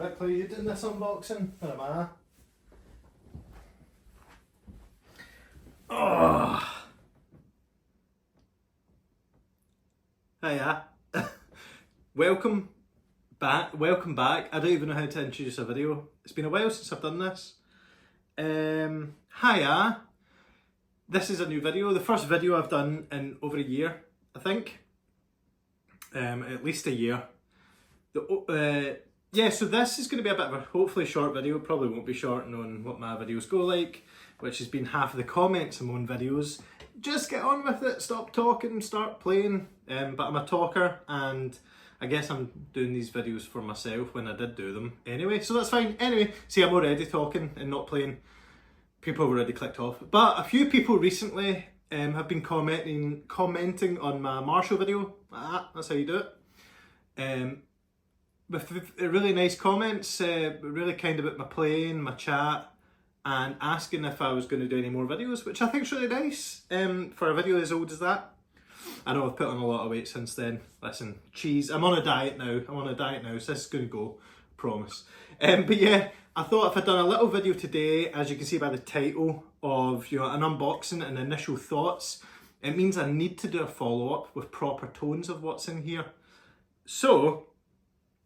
Quickly, you doing this unboxing? Where am I? Oh. Hiya. Welcome back. I don't even know how to introduce a video. It's been a while since I've done this. Hiya. This is a new video. The first video I've done in over a year, I think. At least a year. Yeah, so this is going to be a bit of a hopefully short video. It probably won't be short knowing what my videos go like, which has been half of the comments on my own videos. Just get on with it, stop talking, start playing. But I'm a talker and I guess I'm doing these videos for myself when I did do them anyway, so that's fine. Anyway, see, I'm already talking and not playing. People have already clicked off. But a few people recently have been commenting on my Marshall video. That's how you do it. With really nice comments, really kind about my playing, my chat, and asking if I was going to do any more videos, which I think is really nice for a video as old as that. I know I've put on a lot of weight since then. Listen, cheese, I'm on a diet now, so this is going to go, promise. But yeah, I thought if I'd done a little video today, as you can see by the title, of an unboxing and initial thoughts, it means I need to do a follow-up with proper tones of what's in here. So,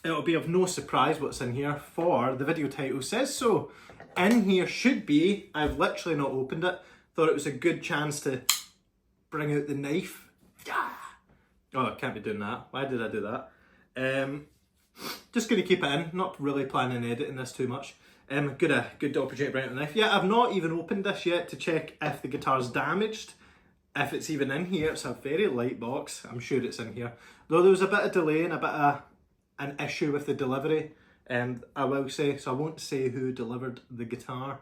it'll be of no surprise what's in here, for the video title says so. In here should be, I've literally not opened it, thought it was a good chance to bring out the knife. Oh, I can't be doing that. Why did I do that? Just going to keep it in, not really planning on editing this too much. Good opportunity to bring out the knife. Yeah, I've not even opened this yet to check if the guitar's damaged, if it's even in here. It's a very light box, I'm sure it's in here. Though there was a bit of delay and a bit of an issue with the delivery, I will say, so I won't say who delivered the guitar,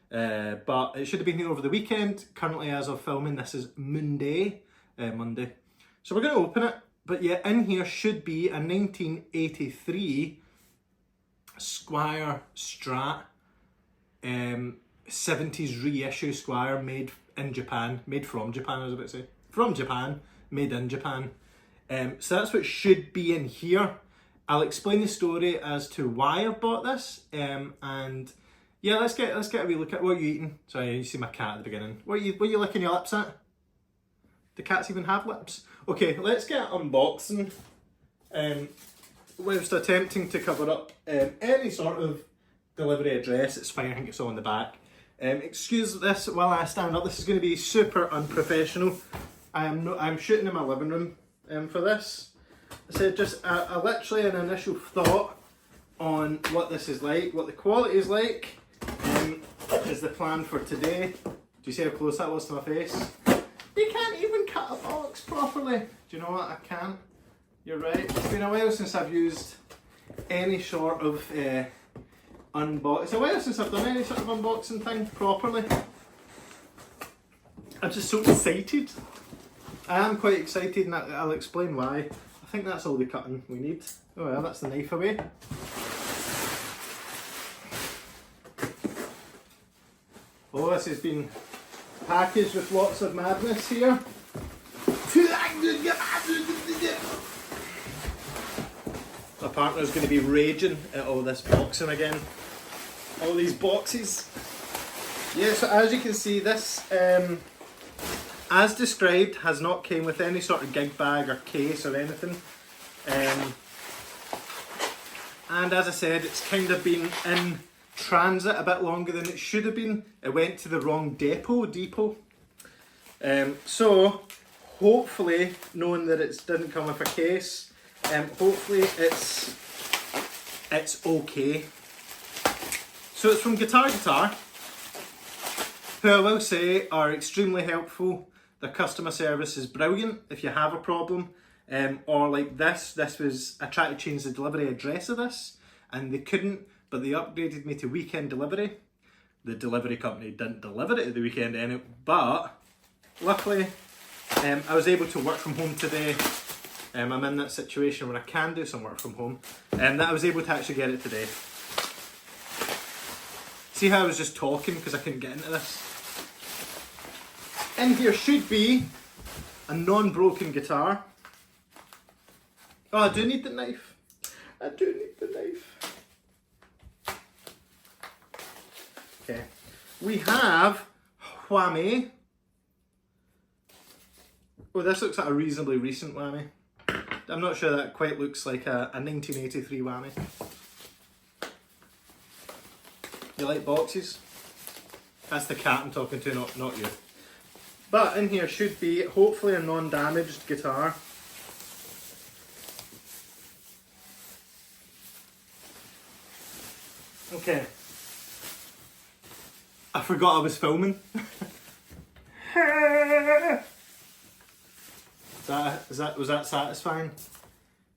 but it should have been here over the weekend. Currently, as of filming, this is Monday. So we're going to open it, but yeah, in here should be a 1983 Squier Strat, 70's reissue Squier, made from Japan, I was about to say. From Japan, made in Japan. So that's what should be in here. I'll explain the story as to why I've bought this, and yeah, let's get a wee look at what you're eating. Sorry, you see my cat at the beginning. What are you licking your lips at? Do cats even have lips? Okay, let's get unboxing. Whilst attempting to cover up any sort of delivery address, it's fine. I think it's all on the back. Excuse this while I stand up. This is going to be super unprofessional. I'm shooting in my living room for this. I said just literally an initial thought on what this is like, what the quality is like, is the plan for today. Do you see how close that was to my face? You can't even cut a box properly. Do you know what? I can't. You're right. It's been a while since I've used any sort of unbox. It's a while since I've done any sort of unboxing thing properly. I'm just so excited. I am quite excited, and I'll explain why. I think that's all the cutting we need. Oh well, that's the knife away. Oh, this has been packaged with lots of madness here. My partner's going to be raging at all this boxing again. All these boxes. Yeah, so as you can see, this, as described, has not came with any sort of gig bag or case or anything. And as I said, it's kind of been in transit a bit longer than it should have been. It went to the wrong depot. So hopefully, knowing that it didn't come with a case, hopefully it's okay. So it's from Guitar, who I will say are extremely helpful. Their customer service is brilliant if you have a problem. Or like this was, I tried to change the delivery address of this and they couldn't, but they upgraded me to weekend delivery. The delivery company didn't deliver it at the weekend anyway, but luckily I was able to work from home today. I'm in that situation where I can do some work from home, and that I was able to actually get it today. See how I was just talking because I couldn't get into this? In here should be a non-broken guitar. Oh, I do need the knife. Okay. We have whammy. Oh, this looks like a reasonably recent whammy. I'm not sure that quite looks like a 1983 whammy. You like boxes? That's the cat I'm talking to, not you. But in here should be, hopefully, a non-damaged guitar. Okay. I forgot I was filming. Was that satisfying?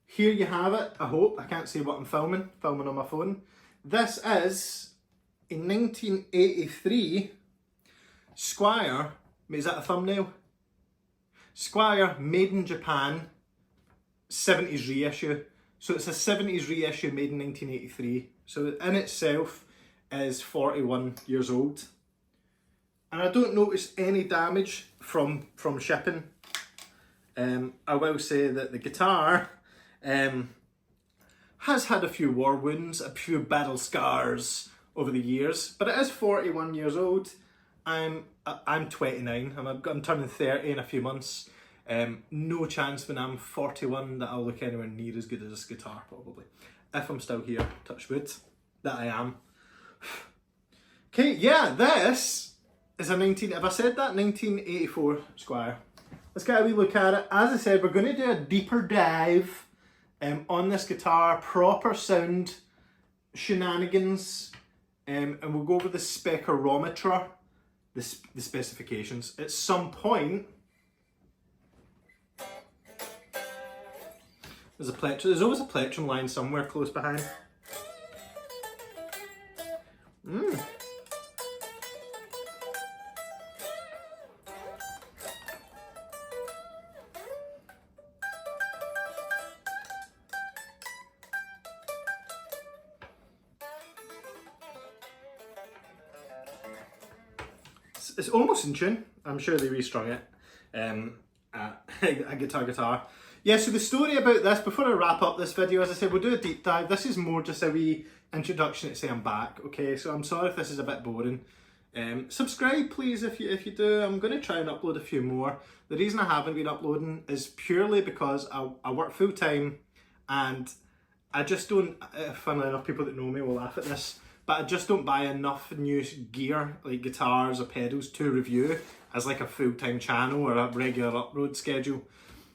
Here you have it, I hope. I can't see what I'm filming on my phone. This is a 1983 Squier, is that a thumbnail? Squier, made in Japan, 70's reissue. So it's a 70's reissue made in 1983. So in itself is 41 years old. And I don't notice any damage from shipping. I will say that the guitar has had a few war wounds, a few battle scars over the years, but it is 41 years old. I'm 29. I'm turning 30 in a few months. No chance when I'm 41 that I'll look anywhere near as good as this guitar, probably. If I'm still here, touch wood, that I am. Okay, yeah, this is a have I said that? 1984 Squier. Let's get a wee look at it. As I said, we're going to do a deeper dive on this guitar, proper sound shenanigans, and we'll go over the specurometer, the specifications. At some point, there's always a plectrum line somewhere close behind. It's almost in tune. I'm sure they restrung it a guitar. Yeah, so the story about this, before I wrap up this video, as I said, we'll do a deep dive. This is more just a wee introduction to say I'm back, okay? So I'm sorry if this is a bit boring. Subscribe, please, if you do. I'm going to try and upload a few more. The reason I haven't been uploading is purely because I work full-time and I just don't, funnily enough, people that know me will laugh at this, but I just don't buy enough new gear, like guitars or pedals, to review as like a full-time channel or a regular upload schedule.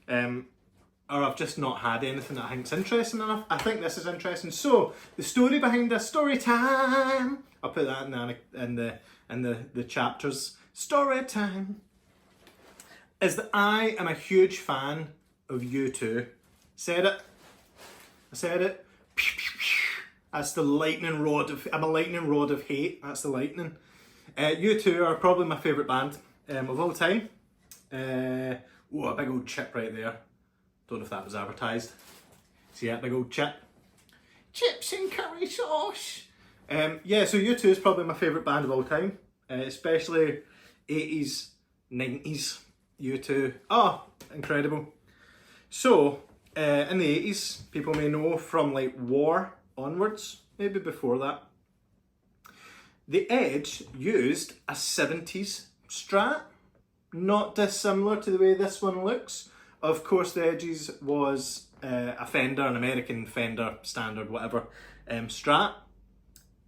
Or I've just not had anything that I think's interesting enough. I think this is interesting. So, the story behind this, story time. I'll put that in the chapters. Story time. Is that I am a huge fan of U2. Said it. I said it. That's the lightning rod of, I'm a lightning rod of hate. That's the lightning. U2 are probably my favourite band of all time. A big old chip right there. Don't know if that was advertised. See that big old chip? Chips and curry sauce. Yeah, so U2 is probably my favourite band of all time. Especially 80s, 90s U2. Oh, incredible. So, in the 80s, people may know from like War onwards, maybe before that, the Edge used a 70's Strat. Not dissimilar to the way this one looks. Of course, the Edge's was a Fender, an American Fender standard, whatever, Strat.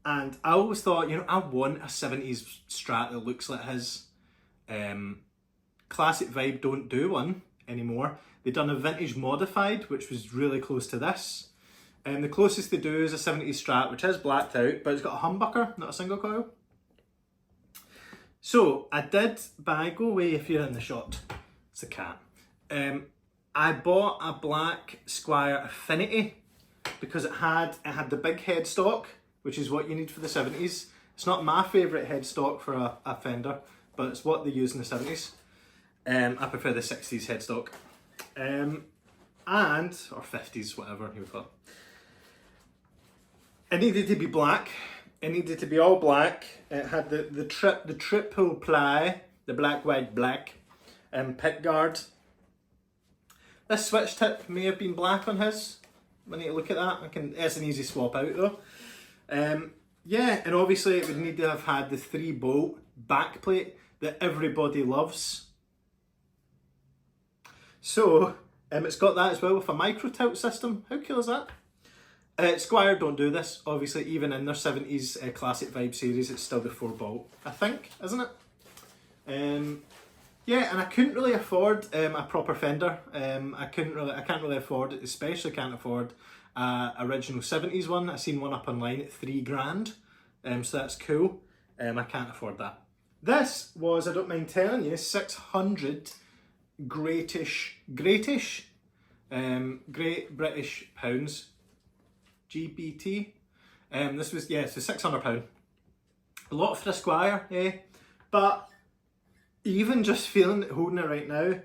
And I always thought, you know, I want a 70's Strat that looks like his. Classic Vibe don't do one anymore. They've done a vintage modified, which was really close to this. And the closest they do is a 70's Strat, which is blacked out, but it's got a humbucker, not a single coil. So I did buy, go away if you're in the shot, it's a cat. I bought a black Squier Affinity because it had the big headstock, which is what you need for the 70's. It's not my favourite headstock for a Fender, but it's what they use in the 70's. I prefer the 60's headstock. Or 50's, whatever you would call it. It needed to be black. It needed to be all black. It had the triple ply, the black, white, black, pick guard. This switch tip may have been black on his. I need to look at that. It's an easy swap out though. yeah, and obviously it would need to have had the 3-bolt backplate that everybody loves. So it's got that as well with a micro tilt system. How cool is that? Squier don't do this, obviously. Even in their 70s classic vibe series, it's still the 4-bolt, I think, isn't it? Yeah, and I couldn't really afford a proper Fender. I can't really afford it, especially can't afford original 70s one. I seen one up online at $3,000, so that's cool. I can't afford that. This was, I don't mind telling you, 600 Great British pounds. GBT. This was, yeah, so £600. A lot for a Squier, eh? But even just feeling it, holding it right now,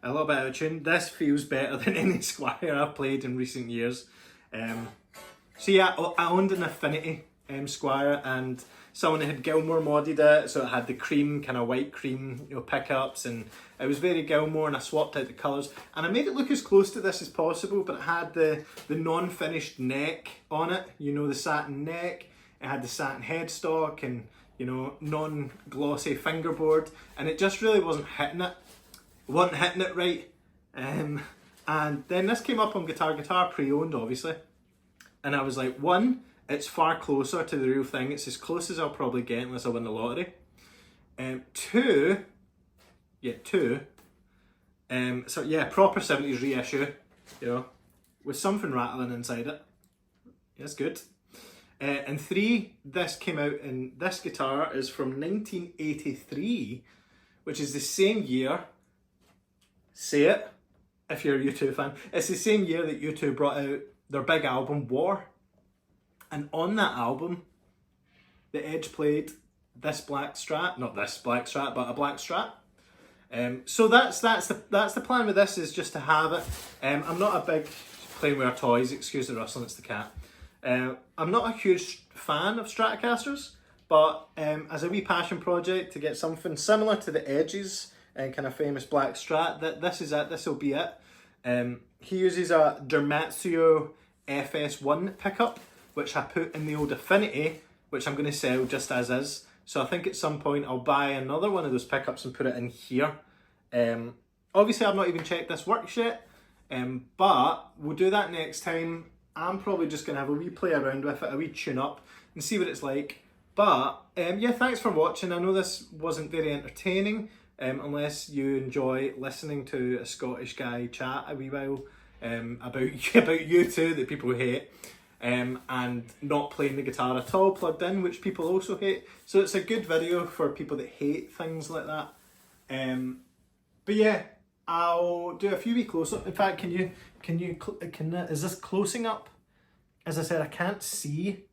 a little bit out of tune. This feels better than any Squier I've played in recent years. So yeah, I owned an Affinity Squier, and someone had Gilmore modded it, so it had the cream, kind of white cream, you know, pickups, and it was very Gilmore, and I swapped out the colours, and I made it look as close to this as possible, but it had the non-finished neck on it, you know, the satin neck, it had the satin headstock, and, you know, non-glossy fingerboard, and it just really wasn't hitting it. Right. And then this came up on Guitar pre-owned, obviously, and I was like, one, it's far closer to the real thing. It's as close as I'll probably get unless I win the lottery. Two, so yeah, proper 70s reissue, you know, with something rattling inside it. That's good. And three, this came out, and this guitar is from 1983, which is the same year, say it if you're a U2 fan, it's the same year that U2 brought out their big album, War. And on that album, the Edge played this black Strat, not this black Strat, but a black Strat. So that's the plan with this, is just to have it. I'm not a big playing with our toys, excuse the rustling, it's the cat. I'm not a huge fan of Stratocasters, but as a wee passion project to get something similar to the Edge's and kind of famous black Strat, this is it, this will be it. He uses a Reissue FS1 pickup, which I put in the old Affinity, which I'm going to sell just as is. So I think at some point I'll buy another one of those pickups and put it in here. Obviously I've not even checked this works yet, but we'll do that next time. I'm probably just going to have a wee play around with it, a wee tune up, and see what it's like. But yeah, thanks for watching. I know this wasn't very entertaining, unless you enjoy listening to a Scottish guy chat a wee while about U2 that people hate. And not playing the guitar at all plugged in, which people also hate. So it's a good video for people that hate things like that. But yeah, I'll do a few wee close-up. In fact, is this closing up? As I said, I can't see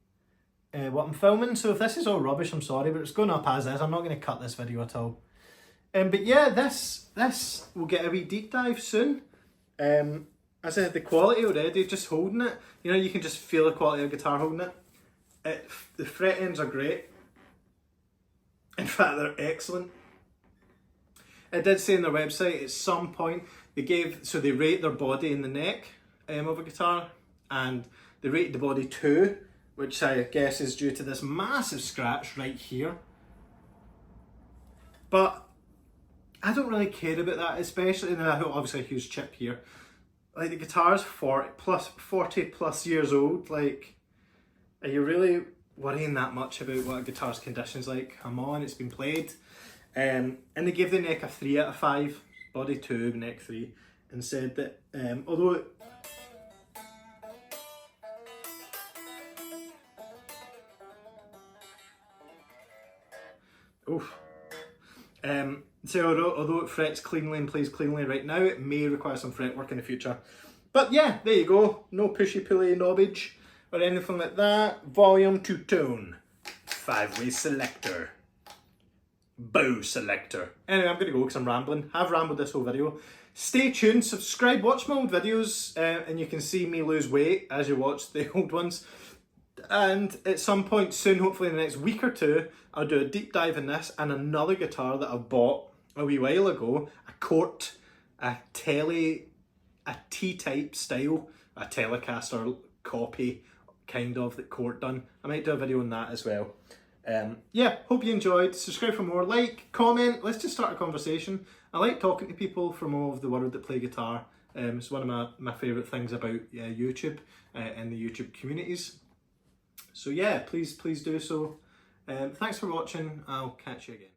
what I'm filming, so if this is all rubbish, I'm sorry, but it's going up as is. I'm not going to cut this video at all. But yeah, this will get a wee deep dive soon. As I said, the quality already, just holding it, you know, you can just feel the quality of guitar holding it. The fret ends are great. In fact, they're excellent. It did say on their website at some point, they rate their body and the neck of a guitar, and they rated the body 2, which I guess is due to this massive scratch right here. But I don't really care about that, especially, and obviously a huge chip here. Like, the guitar's 40 plus years old. Like, are you really worrying that much about what a guitar's condition's like? Come on, it's been played. And they gave the neck a 3 out of 5, body 2, neck 3, and said that although although it frets cleanly and plays cleanly right now, it may require some fretwork in the future. But yeah, there you go. No pushy-pulley knobbage or anything like that. Volume to tone. 5-way selector. Bow selector. Anyway, I'm going to go because I'm rambling. I've rambled this whole video. Stay tuned, subscribe, watch my old videos, and you can see me lose weight as you watch the old ones. And at some point soon, hopefully in the next week or two, I'll do a deep dive in this and another guitar that I've bought a wee while ago, a T-type style, a Telecaster copy kind of that Court done. I might do a video on that as well. Yeah, hope you enjoyed. Subscribe for more, like, comment, let's just start a conversation. I like talking to people from all over the world that play guitar. It's one of my favourite things about YouTube and the YouTube communities. So yeah, please do so. Thanks for watching. I'll catch you again.